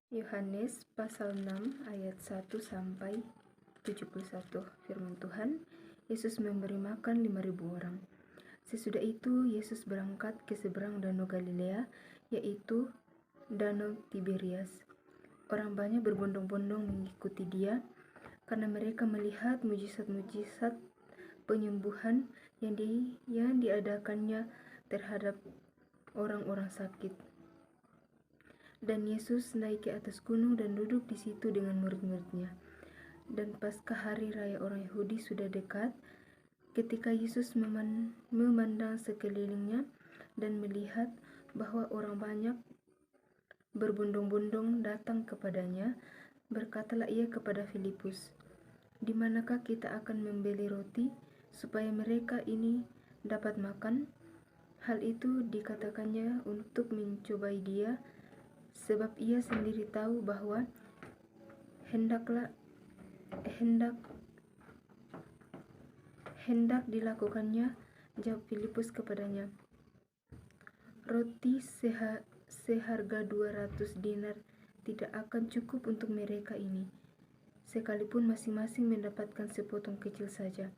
Yohanes pasal 6 ayat 1 sampai 71. Firman Tuhan, Yesus memberi makan 5.000 orang. Sesudah itu Yesus berangkat ke seberang danau Galilea, yaitu danau Tiberias. Orang banyak berbondong-bondong mengikuti dia karena mereka melihat mujizat-mujizat penyembuhan yang diadakannya terhadap orang-orang sakit. Dan Yesus naik ke atas gunung dan duduk di situ dengan murid-muridnya. Dan pasca hari raya orang Yahudi sudah dekat, ketika Yesus memandang sekelilingnya dan melihat bahwa orang banyak berbondong-bondong datang kepadanya, berkatalah ia kepada Filipus, "Di manakah kita akan membeli roti supaya mereka ini dapat makan?" Hal itu dikatakannya untuk mencobai dia, sebab ia sendiri tahu bahwa hendak dilakukannya. Jawab Filipus kepadanya, "Roti seharga 200 dinar tidak akan cukup untuk mereka ini, sekalipun masing-masing mendapatkan sepotong kecil saja."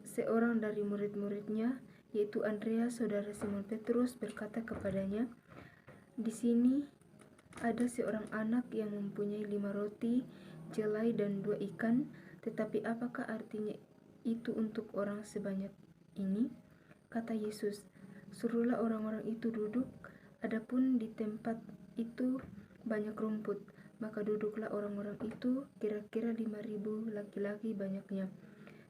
Seorang dari murid-muridnya, yaitu Andreas, saudara Simon Petrus, berkata kepadanya, "Di sini ada seorang anak yang mempunyai 5 roti jelai dan 2 ikan, tetapi apakah artinya itu untuk orang sebanyak ini?" Kata Yesus, "Suruhlah orang-orang itu duduk, adapun di tempat itu banyak rumput." Maka duduklah orang-orang itu, kira-kira 5.000 laki-laki banyaknya.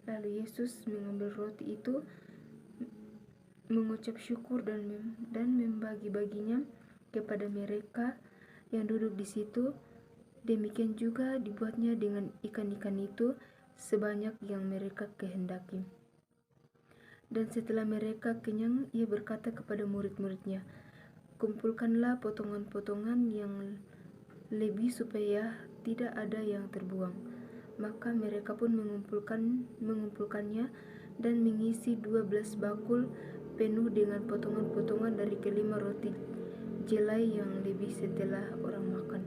Lalu Yesus mengambil roti itu, mengucap syukur dan membagi-baginya kepada mereka yang duduk di situ. Demikian juga dibuatnya dengan ikan-ikan itu, sebanyak yang mereka kehendaki. Dan setelah mereka kenyang, ia berkata kepada murid-muridnya, "Kumpulkanlah potongan-potongan yang lebih supaya tidak ada yang terbuang." Maka mereka pun mengumpulkannya dan mengisi 12 bakul penuh dengan potongan-potongan dari kelima roti jelai yang lebih setelah orang makan.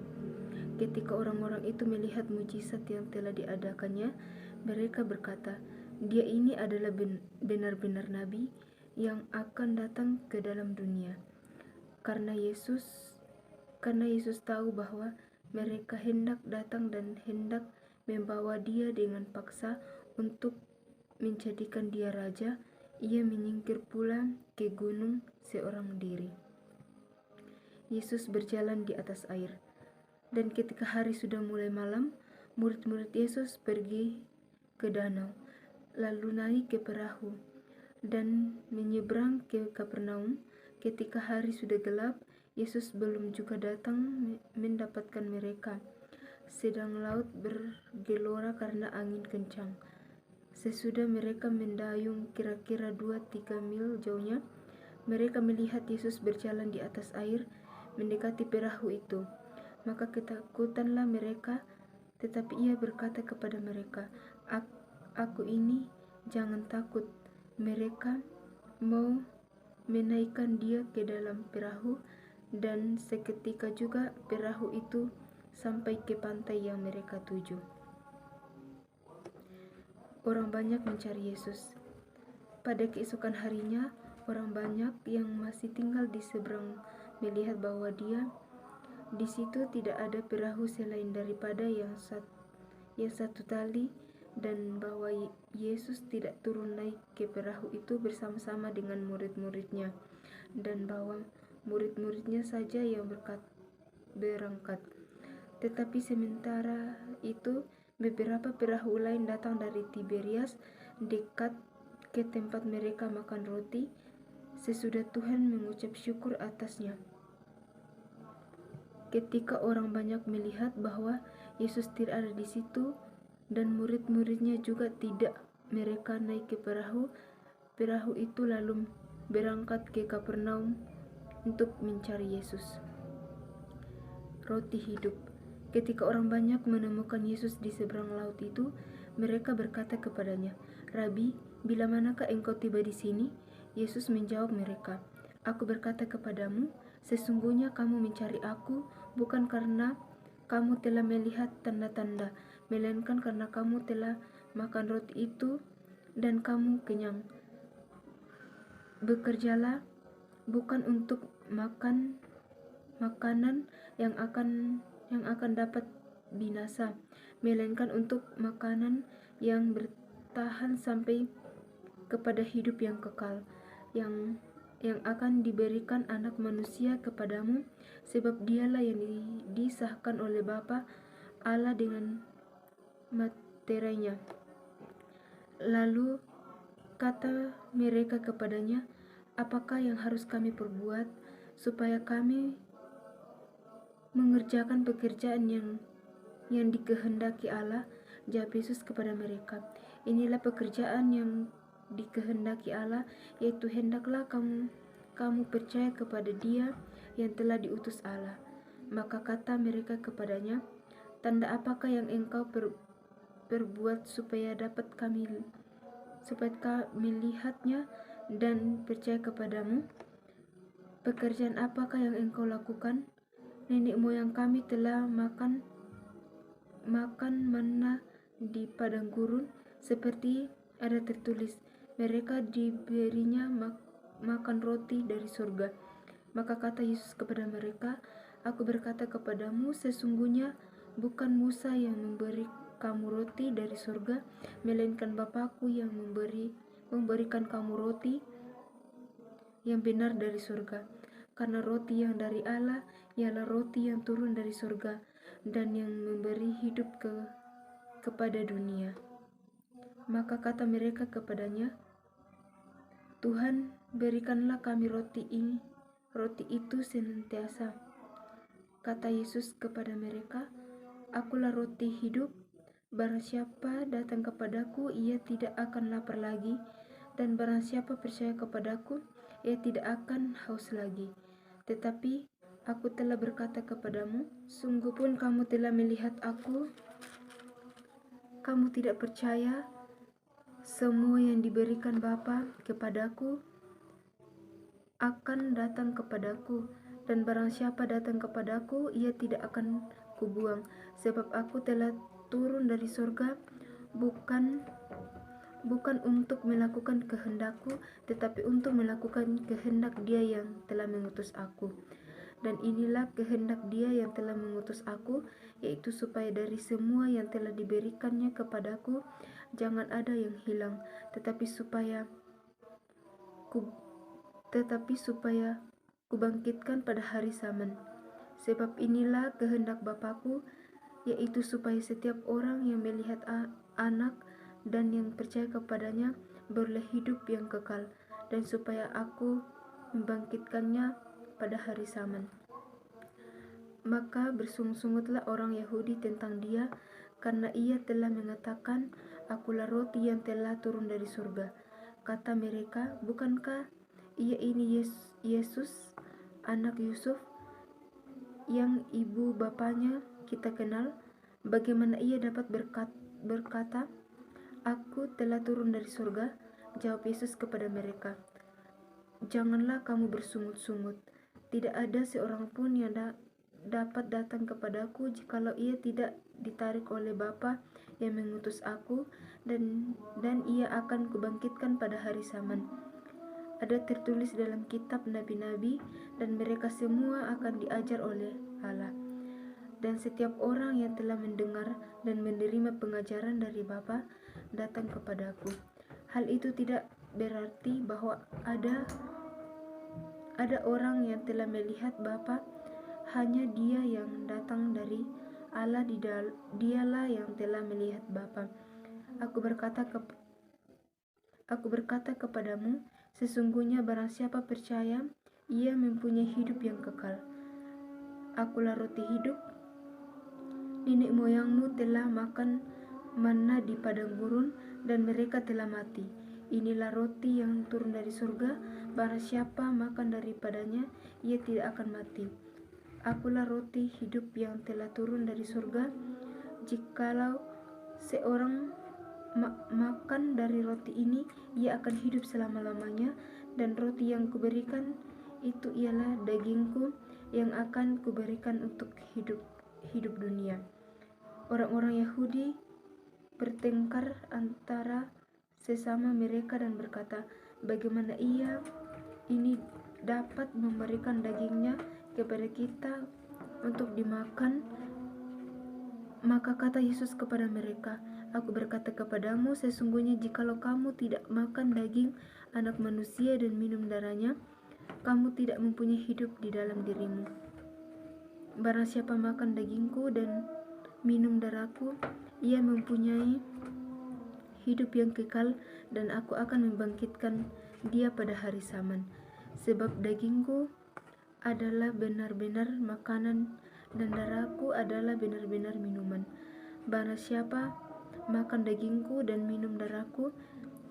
Ketika orang-orang itu melihat mujizat yang telah diadakannya, mereka berkata, "Dia ini adalah benar-benar nabi yang akan datang ke dalam dunia." Karena Yesus tahu bahwa mereka hendak datang dan hendak membawa dia dengan paksa untuk menjadikan dia raja, ia menyingkir pula ke gunung seorang diri. Yesus berjalan di atas air. Dan ketika hari sudah mulai malam, murid-murid Yesus pergi ke danau, lalu naik ke perahu dan menyeberang ke Kapernaum. Ketika hari sudah gelap, Yesus belum juga datang mendapatkan mereka, sedang laut bergelora karena angin kencang. Sesudah mereka mendayung kira-kira 2-3 mil jauhnya, mereka melihat Yesus berjalan di atas air mendekati perahu itu. Maka ketakutanlah mereka, tetapi ia berkata kepada mereka, Aku ini, jangan takut." Mereka mau menaikkan dia ke dalam perahu, dan seketika juga perahu itu sampai ke pantai yang mereka tuju. Orang banyak mencari Yesus. Pada keesokan harinya, orang banyak yang masih tinggal di seberang melihat bahwa di situ tidak ada perahu selain daripada yang satu tali, dan bahwa Yesus tidak turun naik ke perahu itu bersama-sama dengan murid-muridnya, dan bahwa murid-muridnya saja yang berangkat. Tetapi sementara itu beberapa perahu lain datang dari Tiberias dekat ke tempat mereka makan roti, sesudah Tuhan mengucap syukur atasnya. Ketika orang banyak melihat bahwa Yesus tidak ada di situ dan murid-muridnya juga tidak, mereka naik ke perahu itu lalu berangkat ke Kapernaum untuk mencari Yesus. Roti hidup. Ketika orang banyak menemukan Yesus di seberang laut itu, mereka berkata kepadanya, "Rabi, bila manakah engkau tiba di sini?" Yesus menjawab mereka, "Aku berkata kepadamu, Sesungguhnya kamu mencari aku bukan karena kamu telah melihat tanda-tanda, melainkan karena kamu telah makan roti itu dan kamu kenyang. Bekerjalah bukan untuk makan makanan yang akan dapat binasa, melainkan untuk makanan yang bertahan sampai kepada hidup yang kekal, yang akan diberikan Anak Manusia kepadamu, sebab dialah yang disahkan oleh Bapa Allah dengan materinya. Lalu kata mereka kepadanya, apakah yang harus kami perbuat supaya kami mengerjakan pekerjaan yang dikehendaki Allah? Jawab Yesus kepada mereka, inilah pekerjaan yang dikehendaki Allah, yaitu hendaklah kamu percaya kepada Dia yang telah diutus Allah. Maka kata mereka kepadanya, tanda apakah yang engkau perbuat supaya kami lihatnya dan percaya kepadamu? Pekerjaan apakah yang engkau lakukan? Nenek moyang kami telah makan manna di padang gurun, seperti ada tertulis, mereka diberinya makan roti dari surga. Maka kata Yesus kepada mereka, aku berkata kepadamu, sesungguhnya bukan Musa yang memberi kamu roti dari surga, melainkan Bapakku yang memberikan kamu roti yang benar dari surga. Karena roti yang dari Allah ialah roti yang turun dari surga dan yang memberi hidup kepada dunia. Maka kata mereka kepadanya, Tuhan, berikanlah kami roti itu senantiasa. Kata Yesus kepada mereka, akulah roti hidup, barang siapa datang kepadaku, ia tidak akan lapar lagi, dan barang siapa percaya kepadaku, ia tidak akan haus lagi. Tetapi aku telah berkata kepadamu, sungguh pun kamu telah melihat aku, kamu tidak percaya. Semua yang diberikan Bapa kepadaku akan datang kepadaku, dan barang siapa datang kepadaku, ia tidak akan kubuang, sebab aku telah turun dari surga bukan untuk melakukan kehendakku, tetapi untuk melakukan kehendak Dia yang telah mengutus aku. Dan inilah kehendak Dia yang telah mengutus aku, yaitu supaya dari semua yang telah diberikannya kepadaku jangan ada yang hilang, tetapi supaya kubangkitkan pada hari zaman. Sebab inilah kehendak Bapakku, yaitu supaya setiap orang yang melihat Anak dan yang percaya kepadanya beroleh hidup yang kekal, dan supaya aku membangkitkannya pada hari zaman. Maka bersungut-sungutlah orang Yahudi tentang Dia, karena Ia telah mengatakan, akulah roti yang telah turun dari surga. Kata mereka, bukankah Ia ini Yesus, anak Yusuf, yang ibu bapanya kita kenal? Bagaimana Ia dapat berkata, aku telah turun dari surga? Jawab Yesus kepada mereka, janganlah kamu bersungut-sungut. Tidak ada seorang pun yang dapat datang kepadaku jikalau ia tidak ditarik oleh Bapa yang mengutus aku, dan ia akan kubangkitkan pada hari zaman. Ada tertulis dalam kitab nabi-nabi, dan mereka semua akan diajar oleh Allah. Dan setiap orang yang telah mendengar dan menerima pengajaran dari Bapa datang kepadaku. Hal itu tidak berarti bahwa ada orang yang telah melihat Bapa, hanya Dia yang datang dari Allah, Dialah yang telah melihat Bapa. Aku berkata kepadamu, sesungguhnya barang siapa percaya, ia mempunyai hidup yang kekal. Akulah roti hidup. Nenek moyangmu telah makan manna di padang gurun, dan mereka telah mati. Inilah roti yang turun dari surga, barang siapa makan daripadanya, ia tidak akan mati. Akulah roti hidup yang telah turun dari surga. Jikalau seorang makan dari roti ini, ia akan hidup selama-lamanya, dan roti yang kuberikan itu ialah dagingku yang akan kuberikan untuk hidup dunia. Orang-orang Yahudi bertengkar antara sesama mereka dan berkata, bagaimana ia ini dapat memberikan dagingnya kepada kita untuk dimakan? Maka kata Yesus kepada mereka, aku berkata kepadamu, sesungguhnya jikalau kamu tidak makan daging anak manusia dan minum darahnya, kamu tidak mempunyai hidup di dalam dirimu. Barang siapa makan dagingku dan minum darahku, ia mempunyai hidup yang kekal, dan aku akan membangkitkan dia pada hari zaman. Sebab dagingku adalah benar-benar makanan dan darahku adalah benar-benar minuman. Barang siapa makan dagingku dan minum darahku,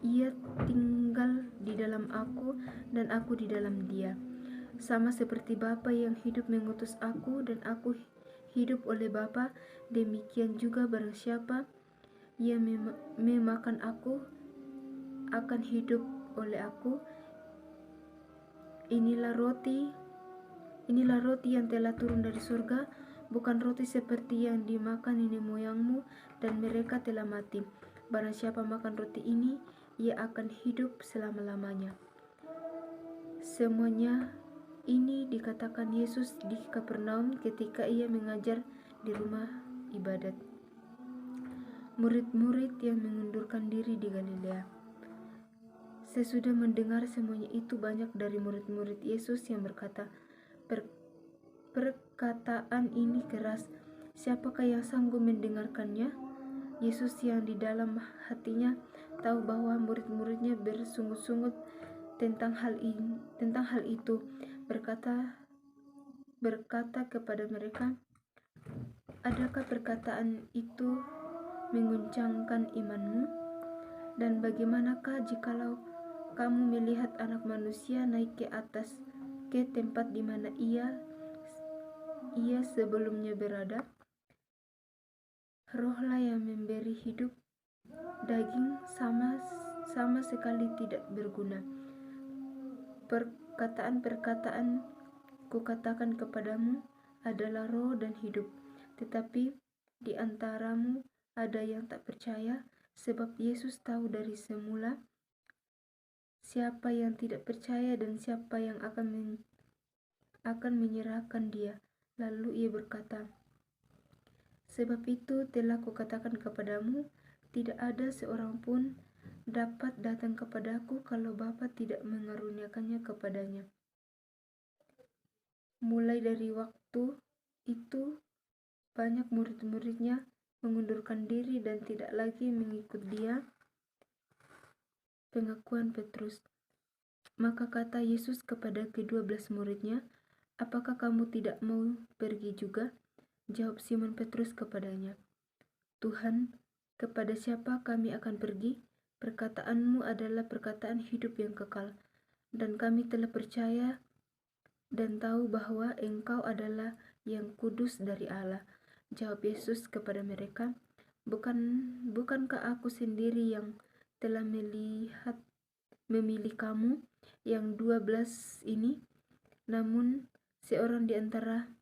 ia tinggal di dalam aku dan aku di dalam dia. Sama seperti Bapa yang hidup mengutus aku dan aku hidup oleh Bapa, demikian juga barang siapa yang memakan aku akan hidup oleh aku. Inilah roti yang telah turun dari surga, bukan roti seperti yang dimakan nenek moyangmu dan mereka telah mati. Barang siapa makan roti ini, ia akan hidup selama-lamanya. Semuanya ini dikatakan Yesus di Kapernaum ketika ia mengajar di rumah ibadat. Murid-murid yang mengundurkan diri di Galilea. Sesudah mendengar semuanya itu, banyak dari murid-murid Yesus yang berkata, perkataan ini keras, siapakah yang sanggup mendengarkannya? Yesus yang di dalam hatinya tahu bahwa murid-muridnya bersungut-sungut tentang hal itu, berkata kepada mereka, adakah perkataan itu mengguncangkan imanmu? Dan bagaimanakah jikalau kamu melihat Anak Manusia naik ke tempat di mana ia sebelumnya berada? Rohlah yang memberi hidup, daging sama sekali tidak berguna. Perkataan-perkataan kukatakan kepadamu adalah roh dan hidup, tetapi di antaramu ada yang tak percaya, sebab Yesus tahu dari semula siapa yang tidak percaya dan siapa yang akan menyerahkan dia. Lalu ia berkata, sebab itu telah kukatakan kepadamu, tidak ada seorang pun dapat datang kepadaku kalau Bapa tidak mengaruniakannya kepadanya. Mulai dari waktu itu, banyak murid-muridnya mengundurkan diri dan tidak lagi mengikut dia. Pengakuan Petrus. Maka kata Yesus kepada ke-12 muridnya, apakah kamu tidak mau pergi juga? Jawab Simon Petrus kepadanya, Tuhan, kepada siapa kami akan pergi? Perkataanmu adalah perkataan hidup yang kekal, dan kami telah percaya dan tahu bahwa Engkau adalah yang kudus dari Allah. Jawab Yesus kepada mereka, bukankah aku sendiri yang telah memilih kamu yang 12 ini? Namun seorang di antaramu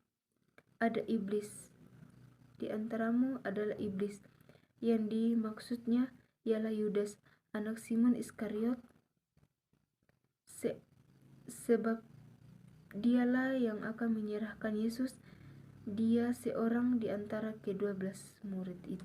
adalah iblis. Yang dimaksudnya ialah Yudas, anak Simon Iskariot, sebab dialah yang akan menyerahkan Yesus. Dia seorang di antara ke-12 murid itu.